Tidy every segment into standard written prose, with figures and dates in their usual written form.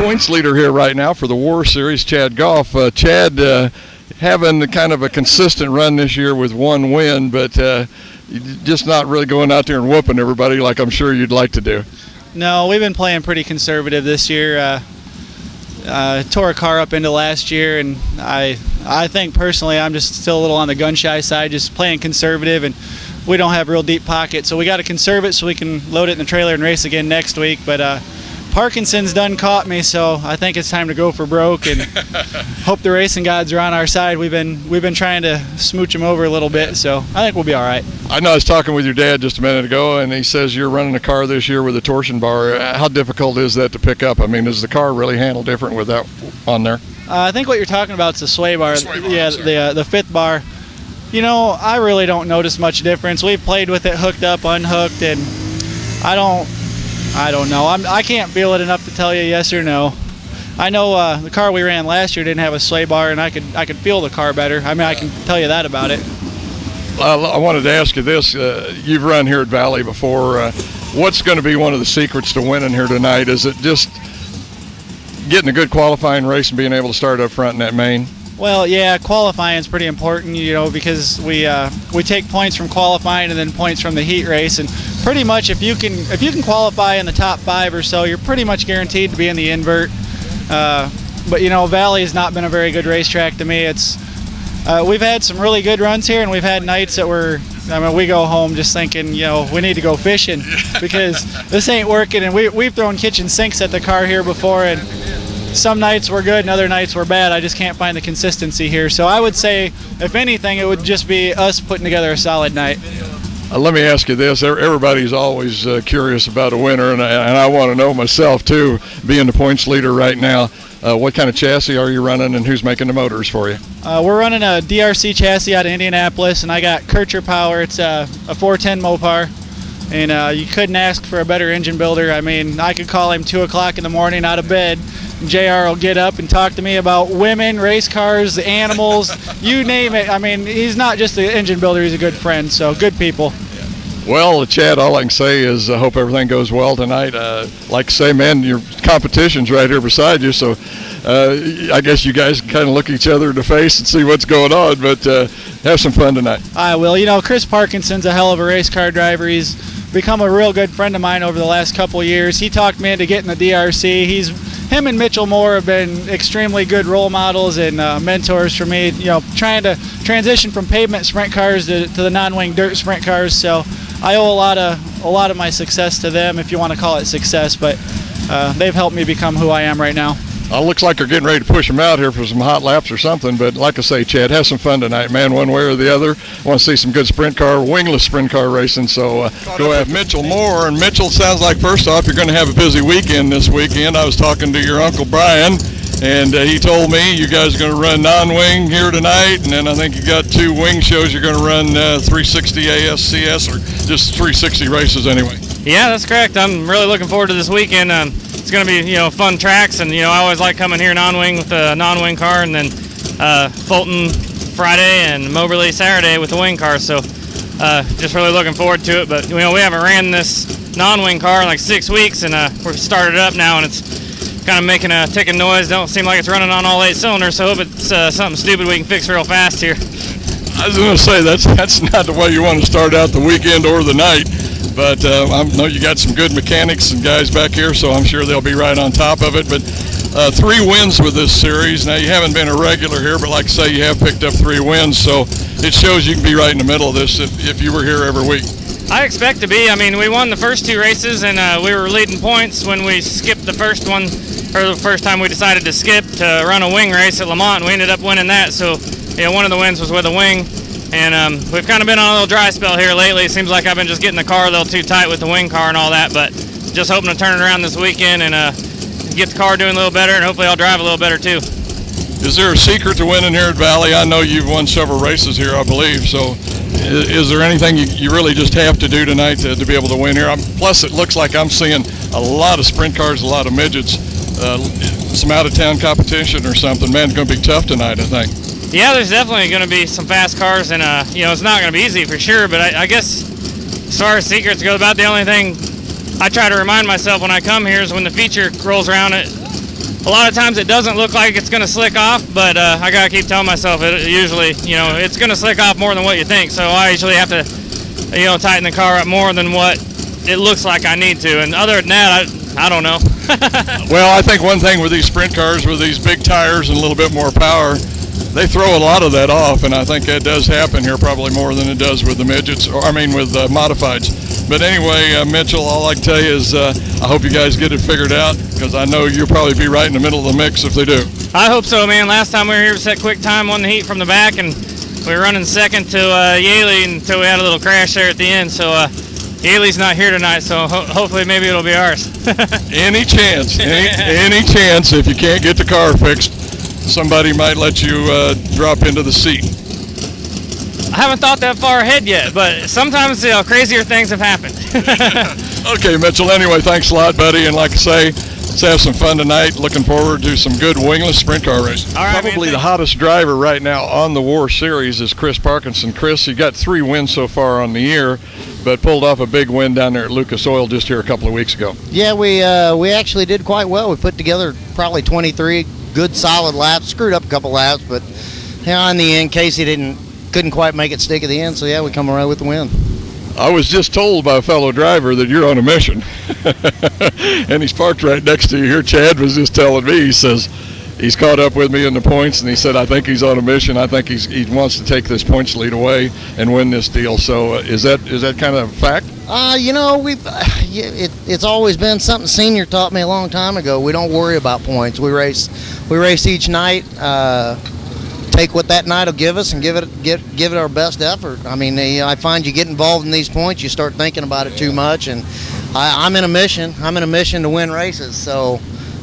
points leader here right now for the War Series, Chad Goff. Chad, having kind of a consistent run this year with one win, but just not really going out there and whooping everybody like I'm sure you'd like to do. No, we've been playing pretty conservative this year. Tore a car up into last year, and I think personally I'm just still a little on the gun-shy side, just playing conservative, and we don't have real deep pockets, so we got to conserve it so we can load it in the trailer and race again next week. But Parkinson's done caught me, so I think it's time to go for broke and hope the racing gods are on our side. We've been trying to smooch them over a little bit, so I think we'll be all right. I know I was talking with your dad just a minute ago, and he says you're running a car this year with a torsion bar. How difficult is that to pick up? I mean, does the car really handle different with that on there? I think what you're talking about is the sway bar. Yeah, the fifth bar. You know, I really don't notice much difference. We've played with it hooked up, unhooked, and I don't know. I can't feel it enough to tell you yes or no. I know the car we ran last year didn't have a sway bar, and I could feel the car better. I mean, I can tell you that about it. I wanted to ask you this. You've run here at Valley before. What's going to be one of the secrets to winning here tonight? Is it just getting a good qualifying race and being able to start up front in that main? Well, yeah, qualifying is pretty important, you know, because we take points from qualifying and then points from the heat race, and pretty much if you can qualify in the top 5 or so, you're pretty much guaranteed to be in the invert. But you know, Valley has not been a very good racetrack to me. We've had some really good runs here, and we've had nights that we go home just thinking, you know, we need to go fishing because this ain't working, and we've thrown kitchen sinks at the car here before, and some nights were good and other nights were bad. I just can't find the consistency here. So I would say, if anything, it would just be us putting together a solid night. Let me ask you this. Everybody's always curious about a winner, and I want to know myself, too, being the points leader right now. What kind of chassis are you running, and who's making the motors for you? We're running a DRC chassis out of Indianapolis, and I got Kircher Power. It's a 410 Mopar. And you couldn't ask for a better engine builder. I mean, I could call him 2 o'clock in the morning out of bed, and JR will get up and talk to me about women, race cars, animals, you name it. I mean, he's not just an engine builder, he's a good friend, so good people. Well, Chad, all I can say is I hope everything goes well tonight. Like I say, man, your competition's right here beside you, so I guess you guys can kind of look each other in the face and see what's going on, but have some fun tonight. I will. You know, Chris Parkinson's a hell of a race car driver. He's become a real good friend of mine over the last couple of years. He talked me into getting the DRC. Him and Mitchell Moore have been extremely good role models and mentors for me, you know, trying to transition from pavement sprint cars to the non-wing dirt sprint cars. So I owe a lot of my success to them, if you want to call it success, but they've helped me become who I am right now. Looks like they're getting ready to push them out here for some hot laps or something, but like I say, Chad, have some fun tonight, man, one way or the other. I want to see some good wingless sprint car racing, so go have Mitchell Moore. And Mitchell, sounds like first off you're going to have a busy weekend this weekend. I was talking to your Uncle Brian, and he told me you guys are going to run non-wing here tonight, and then I think you got 2 wing shows. You're going to run 360 ASCS, or just 360 races anyway. Yeah, that's correct. I'm really looking forward to this weekend. It's going to be, you know, fun tracks, and, you know, I always like coming here non-wing with a non-wing car, and then Fulton Friday and Moberly Saturday with the wing car. So just really looking forward to it. But, you know, we haven't ran this non-wing car in like 6 weeks, and we're started up now, and it's kind of making a ticking noise. Don't seem like it's running on all 8 cylinders, so I hope it's something stupid we can fix real fast here. I was going to say, that's not the way you want to start out the weekend or the night. But I know you got some good mechanics and guys back here, so I'm sure they'll be right on top of it. But 3 wins with this series. Now, you haven't been a regular here, but like I say, you have picked up 3 wins, so it shows you can be right in the middle of this if you were here every week. I expect to be. I mean, we won the first 2 races, and we were leading points when we skipped the first one, or the first time we decided to skip to run a wing race at Lamont, and we ended up winning that. So, you know, one of the wins was with a wing. And we've kind of been on a little dry spell here lately. It seems like I've been just getting the car a little too tight with the wing car and all that, but just hoping to turn it around this weekend and get the car doing a little better, and hopefully I'll drive a little better too. Is there a secret to winning here at Valley? I know you've won several races here, I believe, so is there anything you really just have to do tonight to be able to win here? Plus, it looks like I'm seeing a lot of sprint cars, a lot of midgets, some out-of-town competition or something. Man, it's going to be tough tonight, I think. Yeah, there's definitely going to be some fast cars, and you know, it's not going to be easy for sure, but I guess as far as secrets go, about the only thing I try to remind myself when I come here is when the feature rolls around, a lot of times it doesn't look like it's going to slick off, but I got to keep telling myself it usually, you know, it's going to slick off more than what you think. So I usually have to, you know, tighten the car up more than what it looks like I need to. And other than that, I don't know. Well, I think one thing with these sprint cars with these big tires and a little bit more power, they throw a lot of that off, and I think that does happen here probably more than it does with the midgets, or I mean with modifieds. But anyway, Mitchell, all I can tell you is I hope you guys get it figured out, because I know you'll probably be right in the middle of the mix if they do. I hope so, man. Last time we were here, we set quick time, won the heat from the back, and we were running second to Yaley until we had a little crash there at the end. So Yaley's not here tonight, so hopefully maybe it'll be ours. Any chance, any chance, if you can't get the car fixed, somebody might let you drop into the seat. I haven't thought that far ahead yet, but sometimes crazier things have happened. Okay, Mitchell, anyway, thanks a lot, buddy. And like I say, let's have some fun tonight. Looking forward to some good wingless sprint car racing. All right, Probably man, the hottest driver right now on the WAR Series is Chris Parkinson. Chris, you got 3 wins so far on the year, but pulled off a big win down there at Lucas Oil just here a couple of weeks ago. Yeah, we actually did quite well. We put together probably 23 good solid laps, screwed up a couple laps, but yeah, in the end, Casey couldn't quite make it stick at the end, so yeah, we come around with the win. I was just told by a fellow driver that you're on a mission. And he's parked right next to you here. Chad was just telling me, he says he's caught up with me in the points, and he said, I think he's on a mission. I think he wants to take this points lead away and win this deal. So is that kind of fact? You know, it's always been something Senior taught me a long time ago. We don't worry about points. We race each night. Take what that night will give us and give it our best effort. I mean, I find you get involved in these points, you start thinking about it too much, and I'm in a mission. I'm in a mission to win races. So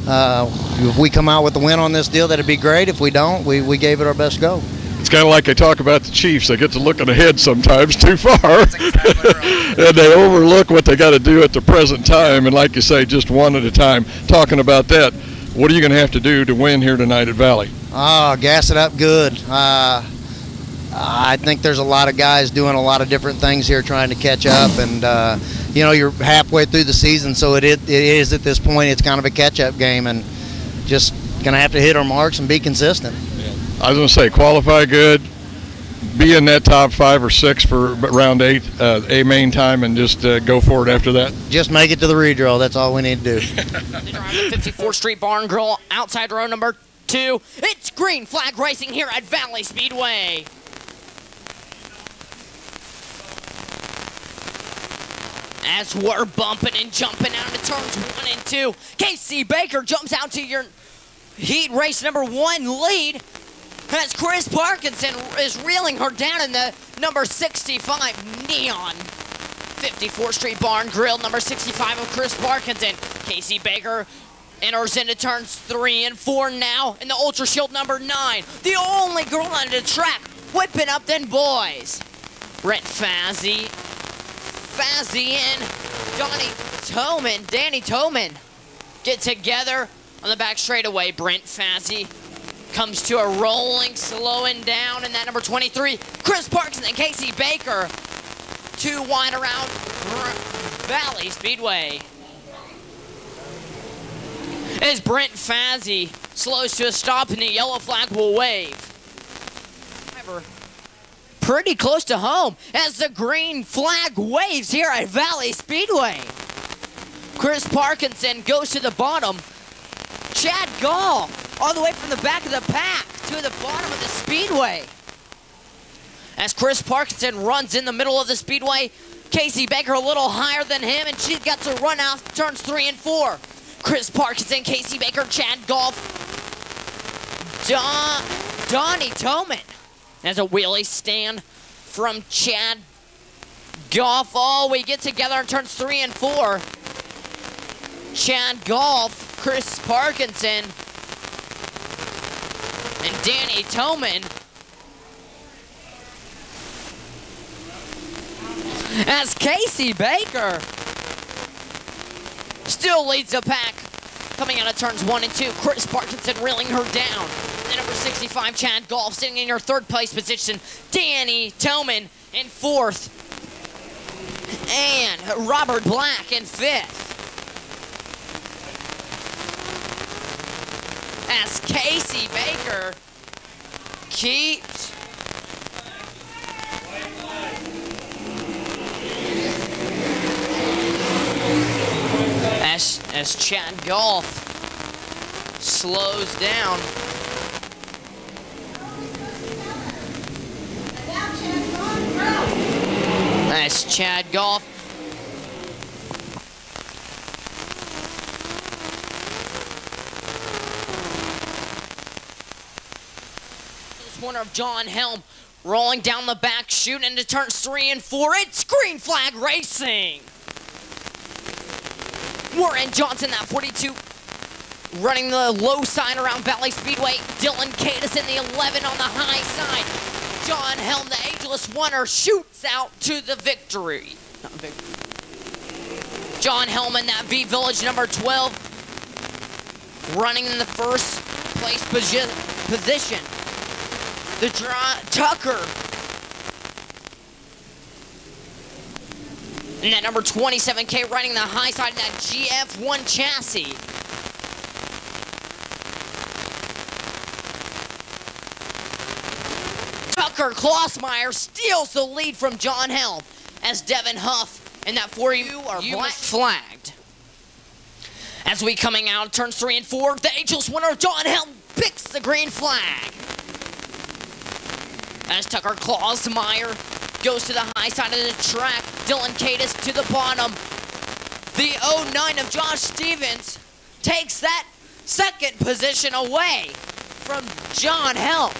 if we come out with the win on this deal, that'd be great. If we don't, we gave it our best go. It's kind of like they talk about the Chiefs. They get to looking ahead sometimes too far. That's exactly right. And they overlook what they got to do at the present time. And like you say, just one at a time. Talking about that, what are you going to have to do to win here tonight at Valley? Gas it up good. I think there's a lot of guys doing a lot of different things here trying to catch up. And, you know, you're halfway through the season, so it is at this point, it's kind of a catch-up game. And just going to have to hit our marks and be consistent. I was going to say, qualify good, be in that top 5 or 6 for round 8, a main time, and just go for it after that. Just make it to the redraw. That's all we need to do. They drive the 54th Street Barn Grill outside row number 2. It's green flag racing here at Valley Speedway. As we're bumping and jumping out of turns 1 and 2, Casey Baker jumps out to your heat race number 1 lead. As Chris Parkinson is reeling her down in the number 65 Neon. 54th Street Barn Grill, number 65 of Chris Parkinson. Casey Baker enters into turns 3 and 4 now in the Ultra Shield number 9. The only girl on the track whipping up them boys. Brent Fazzi and Danny Toman get together on the back straightaway. Brent Fazzi comes to a rolling, slowing down in that number 23. Chris Parkinson and Casey Baker, 2 wide around Valley Speedway. As Brent Fazzi slows to a stop and the yellow flag will wave. Pretty close to home as the green flag waves here at Valley Speedway. Chris Parkinson goes to the bottom. Chad Gall all the way from the back of the pack to the bottom of the speedway. As Chris Parkinson runs in the middle of the speedway, Casey Baker a little higher than him, and she got to run out turns 3 and 4. Chris Parkinson, Casey Baker, Chad Goff, Donnie Toman. As a wheelie stand from Chad Goff. Oh, we get together in turns 3 and 4. Chad Goff, Chris Parkinson, and Danny Toman. As Casey Baker still leads the pack. Coming out of turns 1 and 2, Chris Parkinson reeling her down. And number 65, Chad Goff, sitting in your 3rd place position. Danny Toman in 4th. And Robert Black in 5th. as Casey Baker keeps as Chad Golf slows down. As Chad Golf corner of John Helm rolling down the back chute into turns 3 and 4. It's green flag racing. Warren Johnson, that 42, running the low side around Valley Speedway. Dylan Cadis in the 11 on the high side. John Helm, the ageless winner, shoots out to the victory. Not victory. John Helm in that V Village number 12, running in the first place position. The Tucker and that number 27K riding the high side of that GF1 chassis. Tucker Klossmeyer steals the lead from John Helm as Devin Huff and that 4U are black flagged. As we coming out of turns 3 and 4, the ageless winner John Helm picks the green flag. As Tucker Klossmeyer goes to the high side of the track, Dylan Cadis to the bottom. The 09 of Josh Stevens takes that second position away from John Helm.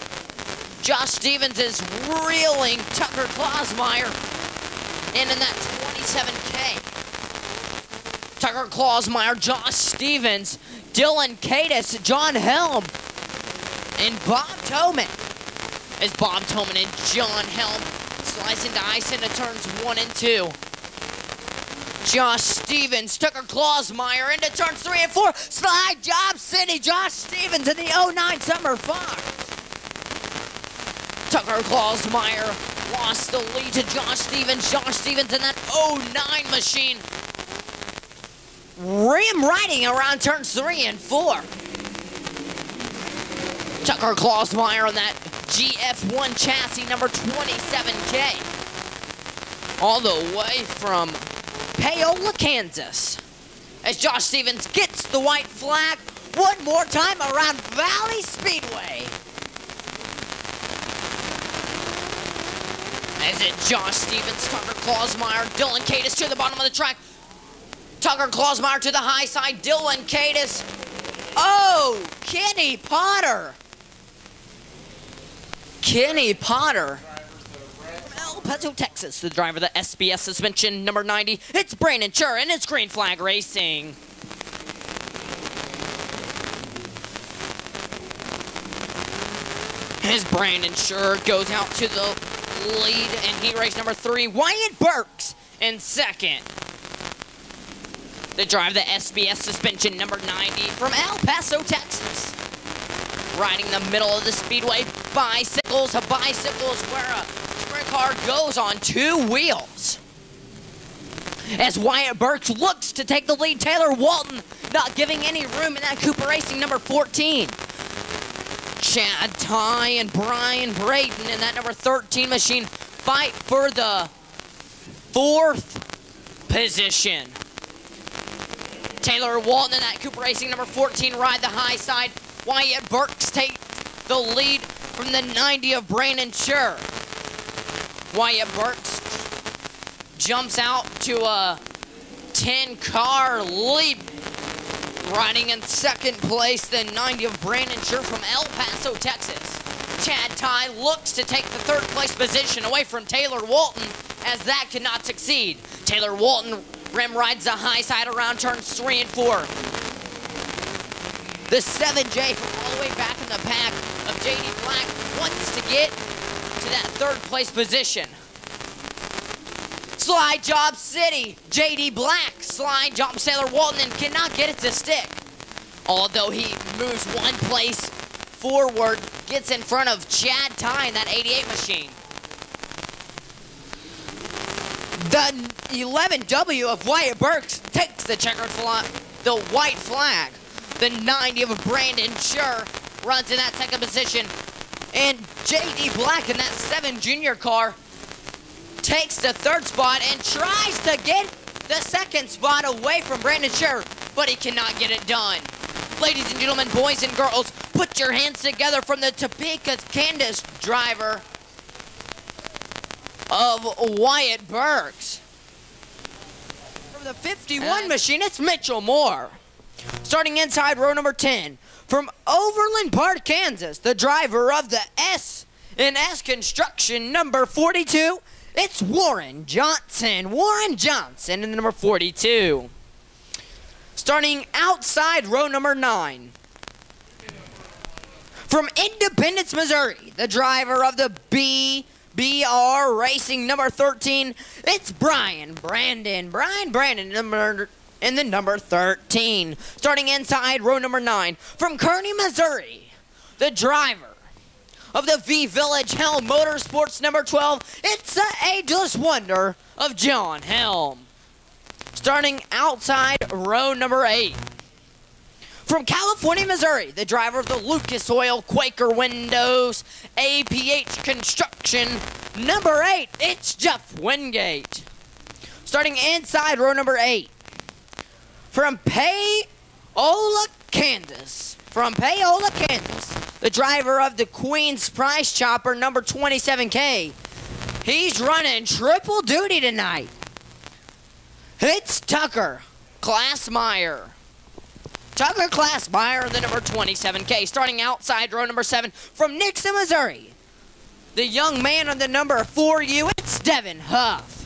Josh Stevens is reeling Tucker Klossmeyer in that 27K. Tucker Klossmeyer, Josh Stevens, Dylan Cadis, John Helm, and Bob Toman. As Bob Toman and John Helm slice into ice into turns 1 and 2. Josh Stevens, Tucker Klossmeyer into turns 3 and 4. Slide Job City, Josh Stevens in the 09 Summer Fox. Tucker Klossmeyer lost the lead to Josh Stevens. Josh Stevens in that 09 machine. Rim riding around turns 3 and 4. Tucker Klossmeyer on that GF1 chassis number 27K. All the way from Paola, Kansas. As Josh Stevens gets the white flag one more time around Valley Speedway. As it Josh Stevens, Tucker Klossmeyer, Dylan Cadis to the bottom of the track. Tucker Klossmeyer to the high side, Dylan Cadis. Oh, Kenny Potter. Kenny Potter. From El Paso, Texas, the driver of the SBS suspension number 90. It's Brandon Schur and it's green flag racing. As Brandon Schur goes out to the lead in heat race number 3, Wyatt Burks in second. The driver of the SBS suspension number 90 from El Paso, Texas. Riding the middle of the speedway, bicycles where a sprint car goes on 2 wheels. As Wyatt Burks looks to take the lead, Taylor Walton not giving any room in that Cooper Racing number 14. Chad Ty and Brian Braden in that number 13 machine fight for the 4th position. Taylor Walton in that Cooper Racing number 14 ride the high side. Wyatt Burks take the lead from the 90 of Brandon Schur. Wyatt Burks jumps out to a 10-car lead. Riding in second place, the 90 of Brandon Schur from El Paso, Texas. Chad Ty looks to take the 3rd place position away from Taylor Walton as that could not succeed. Taylor Walton rim rides the high side around turns 3 and 4. The 7J from all the way back in the pack of JD Black wants to get to that 3rd place position. Slide Job City, JD Black, slide job Taylor Walton and cannot get it to stick. Although he moves 1 place forward, gets in front of Chad Ty in that 88 machine. The 11W of Wyatt Burks takes the checkered flag, the white flag. The 90 of Brandon Scher runs in that second position. And J.D. Black in that 7 junior car takes the third spot and tries to get the second spot away from Brandon Scher, but he cannot get it done. Ladies and gentlemen, boys and girls, put your hands together from the Topeka, Kansas driver of Wyatt Burks. From the 51 machine, it's Mitchell Moore. Starting inside row number 10, from Overland Park, Kansas, the driver of the S&S Construction number 42, it's Warren Johnson. Warren Johnson in the number 42. Starting outside row number 9, from Independence, Missouri, the driver of the BR Racing number 13, it's Brian Brandon in the number 13. Starting inside row number 9, from Kearney, Missouri, the driver of the V-Village Helm Motorsports number 12, it's the ageless wonder of John Helm. Starting outside row number 8, from California, Missouri, the driver of the Lucas Oil Quaker Windows APH Construction number 8, it's Jeff Wingate. Starting inside row number 8, from Paola, Kansas, the driver of the Queen's Price Chopper number 27K. He's running triple duty tonight. It's Tucker Glassmeyer. Tucker Glassmeyer, the number 27K. Starting outside row number 7, from Nixon, Missouri, the young man on the number 4U, it's Devin Huff.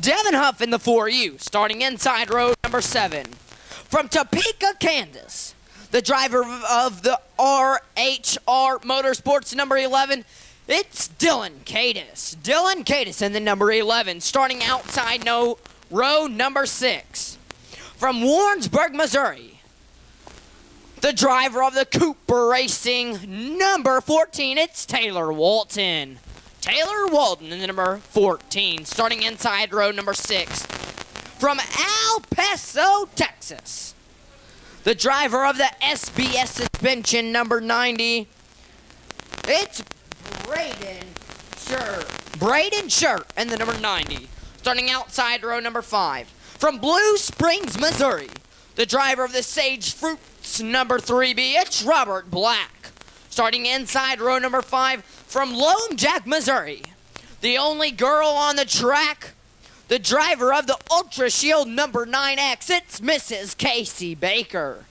Devin Huff in the 4U, starting inside row number 7. From Topeka, Kansas, the driver of the RHR Motorsports number 11, it's Dylan Cadis. Dylan Cadis in the number 11, starting outside row number 6. From Warrensburg, Missouri, the driver of the Cooper Racing number 14, it's Taylor Walton. Taylor Walton in the number 14, starting inside row number 6. From El Paso, Texas, the driver of the SBS Suspension number 90, it's Braden Scher in the number 90, starting outside row number 5. From Blue Springs, Missouri, the driver of the Sage Fruits number 3B, it's Robert Black. Starting inside row number 5, from Lone Jack, Missouri, the only girl on the track, the driver of the Ultra Shield number 9X, it's Mrs. Casey Baker.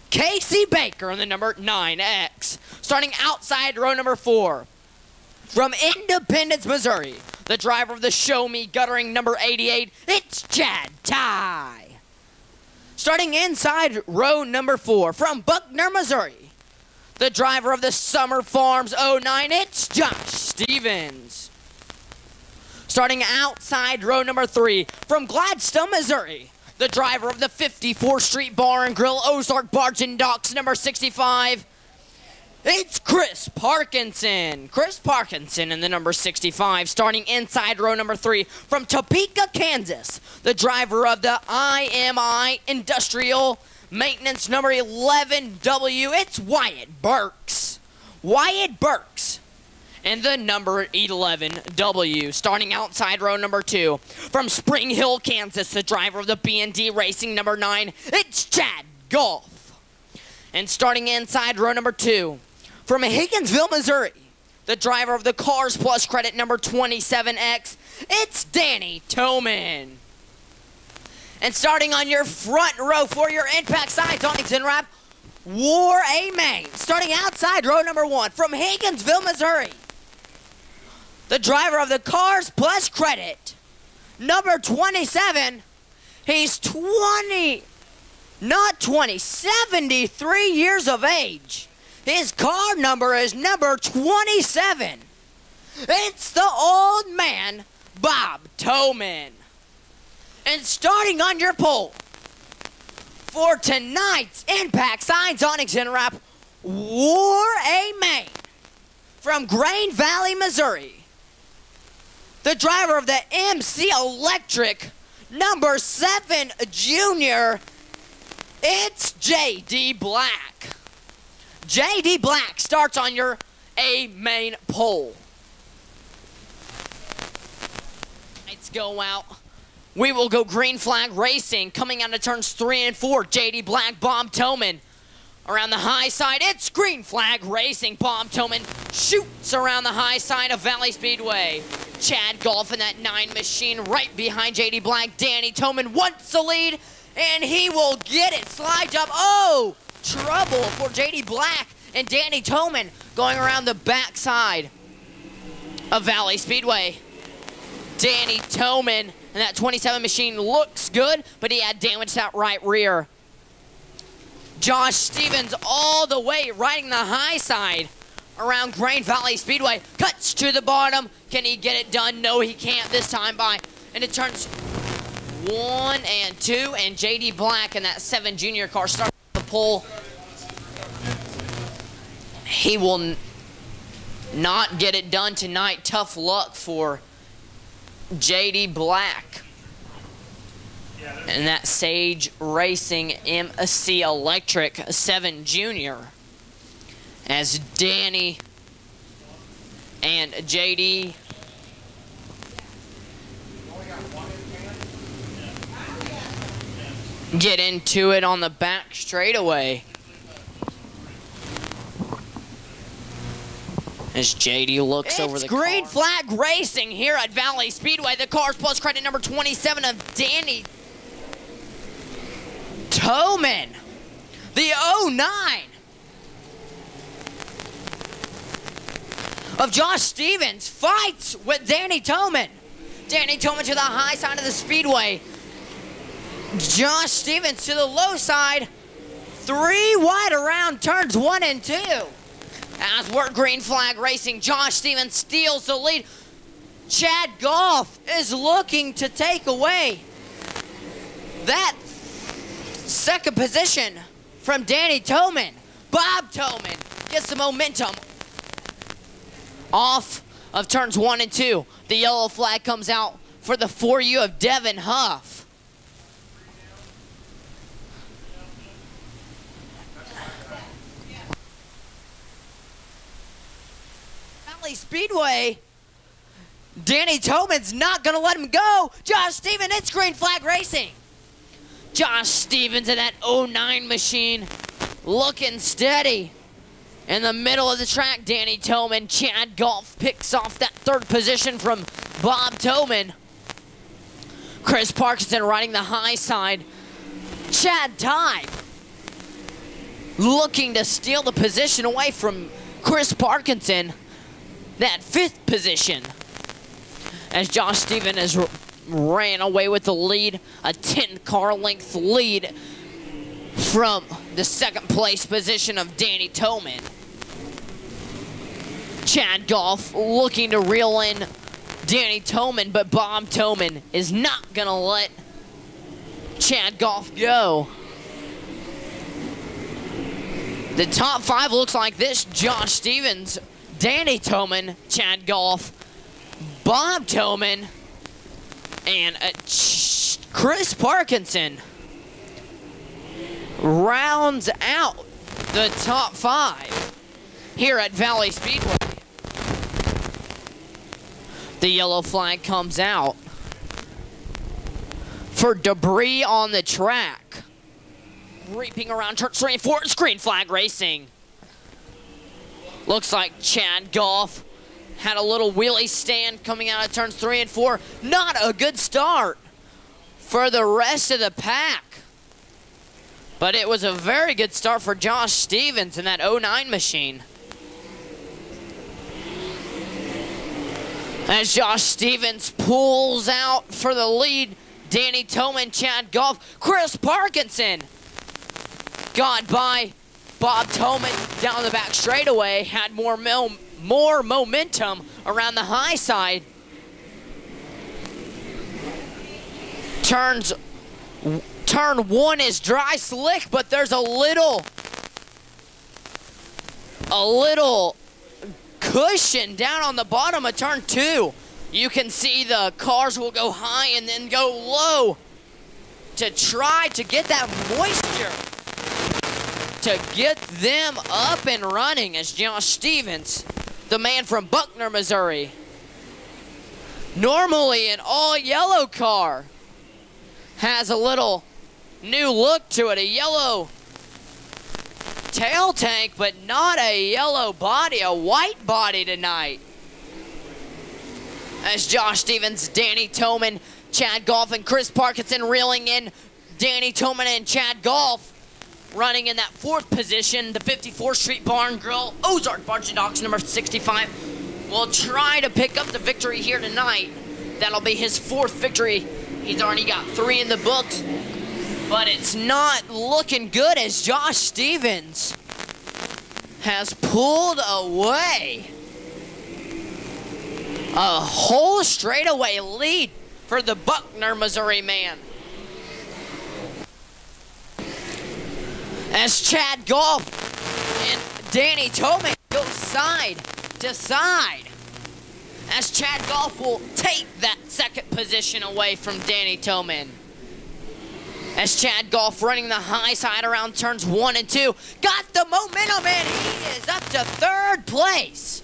Casey Baker in the number 9X. Starting outside row number 4, from Independence, Missouri, the driver of the Show Me Guttering number 88, it's Chad Ty. Starting inside row number 4, from Buckner, Missouri, the driver of the Summer Farms 09, it's Josh Stevens. Starting outside row number 3, from Gladstone, Missouri, the driver of the 54th Street Bar and Grill Ozark Barge and Docks number 65, it's Chris Parkinson. Chris Parkinson in the number 65, starting inside row number 3, from Topeka, Kansas, the driver of the IMI Industrial Maintenance number 11W, it's Wyatt Burks. Wyatt Burks in the number 11W, starting outside row number 2. From Spring Hill, Kansas, the driver of the B&D Racing number 9, it's Chad Goff. And starting inside row number 2, from Higginsville, Missouri, the driver of the Cars Plus Credit number 27X, it's Danny Toman. And starting on your front row for your impact sides on Xenwrap, War A Main. Starting outside row number 1, from Higginsville, Missouri, the driver of the Cars Plus Credit number 27, he's 73 years of age. His car number is number 27. It's the old man, Bob Toman. And starting on your pole for tonight's Impact Signs on Xenwrap, War A Main, from Grain Valley, Missouri, the driver of the MC Electric number 7 junior. It's J.D. Black. J.D. Black starts on your A main pole. Lights go out. We will go green flag racing. Coming out of turns 3 and 4, J.D. Black, Bob Tillman. Around the high side, it's green flag racing. Bob Tillman shoots around the high side of Valley Speedway. Chad Golf in that 9 machine right behind J.D. Black. Danny Tillman wants the lead, and he will get it. Slide up. Oh, trouble for J.D. Black and Danny Tillman going around the backside of Valley Speedway. Danny Tillman and that 27 machine looks good, but he had damage to that right rear. Josh Stevens all the way riding the high side around Grain Valley Speedway. Cuts to the bottom. Can he get it done? No, he can't this time by. And it turns 1 and 2. And J.D. Black in that 7 junior car starts the pole. He will not get it done tonight. Tough luck for J.D. Black. And that Sage Racing MC Electric 7 Junior. As Danny and JD get into it on the back straightaway. As JD looks over the car. It's green flag racing here at Valley Speedway. The Cars Plus credit number 27 of Danny Tillman. The 09 of Josh Stevens fights with Danny Tillman. Danny Tillman to the high side of the speedway. Josh Stevens to the low side. 3 wide around turns 1 and 2. As we're green flag racing, Josh Stevens steals the lead. Chad Golf is looking to take away that second position from Danny Tillman. Bob Tillman gets the momentum off of turns 1 and 2. The yellow flag comes out for the 4U of Devin Huff. Valley Speedway, Danny Tillman's not going to let him go. Josh Stevens, it's green flag racing. Josh Stevens in that 09 machine looking steady. In the middle of the track, Danny Tillman. Chad Golf picks off that 3rd position from Bob Tillman. Chris Parkinson riding the high side. Chad Tye looking to steal the position away from Chris Parkinson. That 5th position. As Josh Stevens has ran away with the lead. A 10 car length lead from the 2nd place position of Danny Tillman. Chad Golf looking to reel in Danny Tillman, but Bob Tillman is not going to let Chad Golf go. The top 5 looks like this. Josh Stevens, Danny Tillman, Chad Golf, Bob Tillman, and Chris Parkinson rounds out the top 5 here at Valley Speedway. The yellow flag comes out for debris on the track. Reaping around turn 3 and 4, green flag racing. Looks like Chad Golf had a little wheelie stand coming out of turns 3 and 4. Not a good start for the rest of the pack. But it was a very good start for Josh Stevens in that 09 machine. As Josh Stevens pulls out for the lead, Danny Tillman, Chad Golf, Chris Parkinson got by Bob Tillman down the back straightaway, had more momentum around the high side. Turn 1 is dry slick, but there's a little cushion down on the bottom of turn 2. You can see the cars will go high and then go low to try to get that moisture, to get them up and running, as Josh Stevens, the man from Buckner, Missouri, normally an all-yellow car, has a little new look to it, a yellow tail tank, but not a yellow body, a white body tonight. As Josh Stevens, Danny Toman, Chad Golf, and Chris Parkinson reeling in. Danny Toman and Chad Golf running in that 4th position. The 54th Street Barn Grill, Ozark Barge Docks, number 65, will try to pick up the victory here tonight. That'll be his 4th victory. He's already got 3 in the books, but it's not looking good as Josh Stevens has pulled away a whole straightaway lead for the Buckner, Missouri man. As Chad Golf and Danny Toman go side to side, as Chad Golf will take that 2nd position away from Danny Toman. As Chad Golf running the high side around turns 1 and 2, got the momentum and he is up to 3rd place.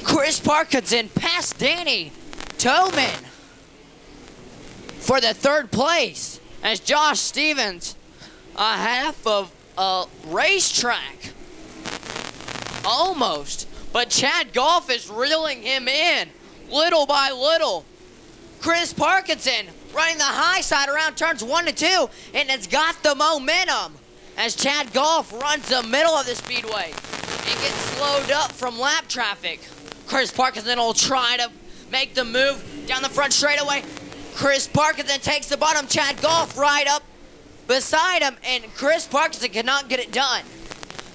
Chris Parkinson past Danny Toman for the 3rd place, as Josh Stevens, a half of a racetrack, almost, but Chad Golf is reeling him in little by little. Chris Parkinson running the high side around turns 1 and 2, and it's got the momentum as Chad Golf runs the middle of the speedway and gets slowed up from lap traffic. Chris Parkinson will try to make the move down the front straightaway. Chris Parkinson takes the bottom. Chad Golf right up beside him, and Chris Parkinson cannot get it done.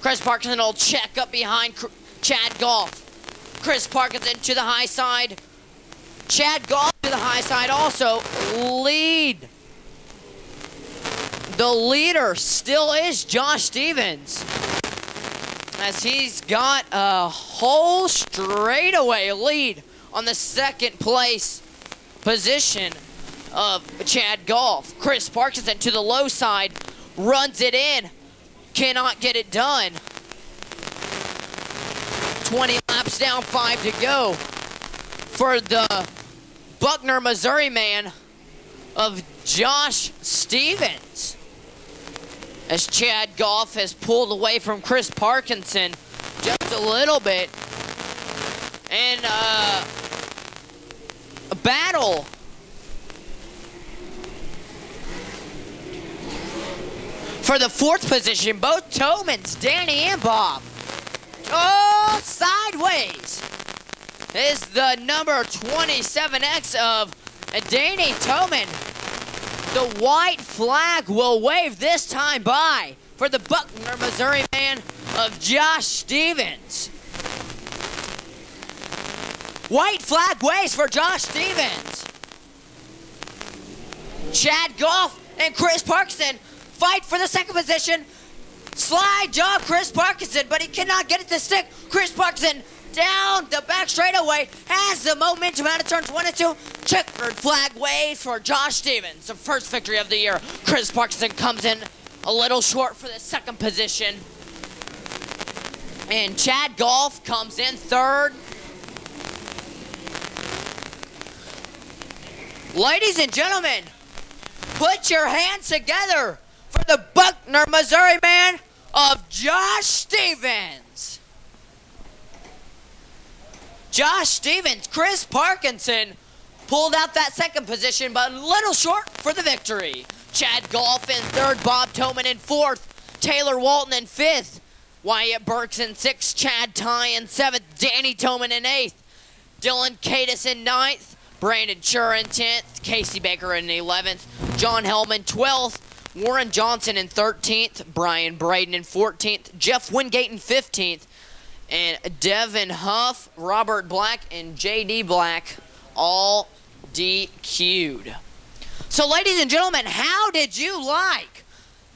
Chris Parkinson will check up behind Chad Golf. Chris Parkinson to the high side. Chad Golf to the high side also. Lead. The leader still is Josh Stevens, as he's got a whole straightaway lead on the 2nd place position of Chad Golf. Chris Parkinson to the low side, runs it in, cannot get it done. 20 laps down, 5 to go for the Buckner, Missouri man of Josh Stevens, as Chad Golf has pulled away from Chris Parkinson just a little bit. And a battle for the 4th position. Both Tomans, Danny and Bob. Oh, sideways is the number 27X of Danny Toman. The white flag will wave this time by for the Buckner, Missouri man of Josh Stevens. White flag waves for Josh Stevens. Chad Golf and Chris Parkinson fight for the 2nd position. Slide job, Chris Parkinson, but he cannot get it to stick. Chris Parkinson down the back straightaway, has the momentum out of turns 1 and 2. Checkered flag wave for Josh Stevens, the 1st victory of the year. Chris Parkinson comes in a little short for the 2nd position. And Chad Golf comes in 3rd. Ladies and gentlemen, put your hands together for the Buckner, Missouri man of Josh Stevens. Josh Stevens, Chris Parkinson pulled out that 2nd position, but a little short for the victory. Chad Golf in 3rd, Bob Toman in 4th, Taylor Walton in 5th, Wyatt Burks in 6th, Chad Ty in 7th, Danny Toman in 8th, Dylan Cadis in 9th, Brandon Schur in 10th, Casey Baker in 11th, John Hellman 12th, Warren Johnson in 13th, Brian Braden in 14th, Jeff Wingate in 15th, and Devin Huff, Robert Black, and J.D. Black all DQ'd. So, ladies and gentlemen, how did you like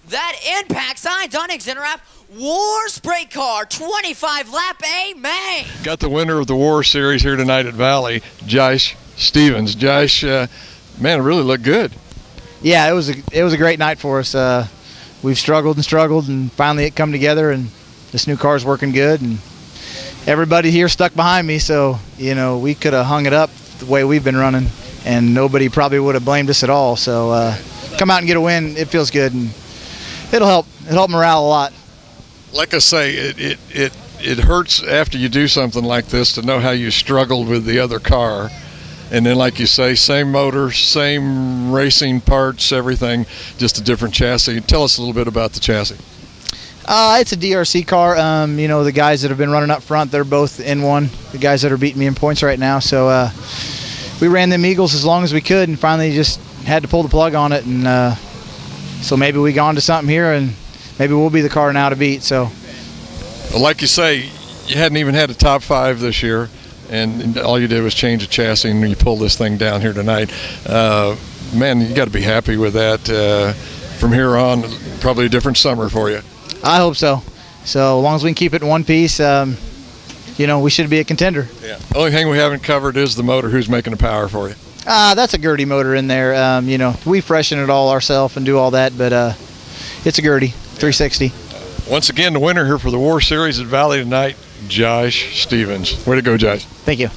that impact signs on Xinterap. War Sprint Car, 25 lap A main. Got the winner of the War Series here tonight at Valley, Josh Stevens. Josh, man, it really looked good. Yeah, it was a great night for us. We've struggled and finally it come together, and this new car's working good, and everybody here stuck behind me, so you know we could have hung it up the way we've been running, and nobody probably would have blamed us at all. So come out and get a win, it feels good, and it'll help morale a lot. Like I say, it hurts after you do something like this to know how you struggled with the other car. And then, like you say, same motor, same racing parts, everything, just a different chassis. Tell us a little bit about the chassis. It's a DRC car. You know, the guys that have been running up front, they're both in one. The guys that are beating me in points right now. So we ran them Eagles as long as we could, and finally just had to pull the plug on it. And so maybe we got onto something here, and maybe we'll be the car now to beat. So, well, like you say, you hadn't even had a top 5 this year, and all you did was change the chassis, and you pulled this thing down here tonight. Man, you got to be happy with that. From here on, probably a different summer for you. I hope so. So as long as we can keep it in one piece, you know, we should be a contender. Yeah. The only thing we haven't covered is the motor. Who's making the power for you? That's a Gertie motor in there. You know, we freshen it all ourselves and do all that, but it's a Gertie 360. Once again, the winner here for the War Series at Valley tonight, Josh Stevens. Way to go, Josh. Thank you.